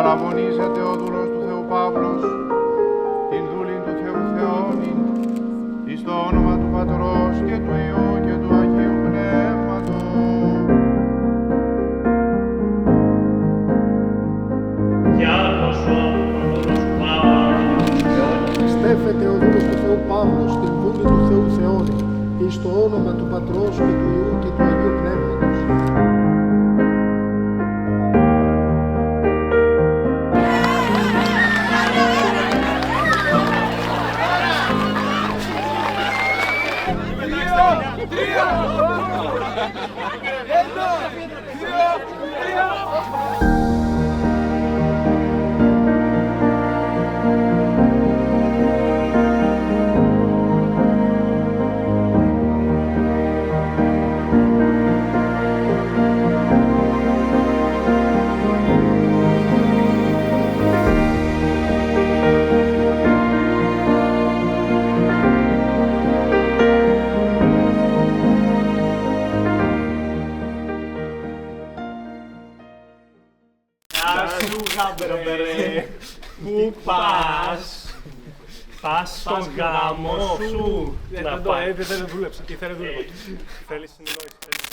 παραβονίζεται ο δούλος του Θεού Παύλος, την δούλην του Θεού Θεόνην, εις το όνομα του Πατρός και του Υιού και του Αγίου Πνεύματος. Κι άλλος ο δούλος του Παύλος, στέφεται ο δούλος του Θεού Παύλος, την δούλη του Θεού Θεόνη, εις το όνομα του Πατρός και του Υιού και του Αγίου Πνεύματος. Πού πας? Πας στον γάμο σου? Δεν δούλεψε και ήθελε δούλευα. Θέλεις συνεννόηση.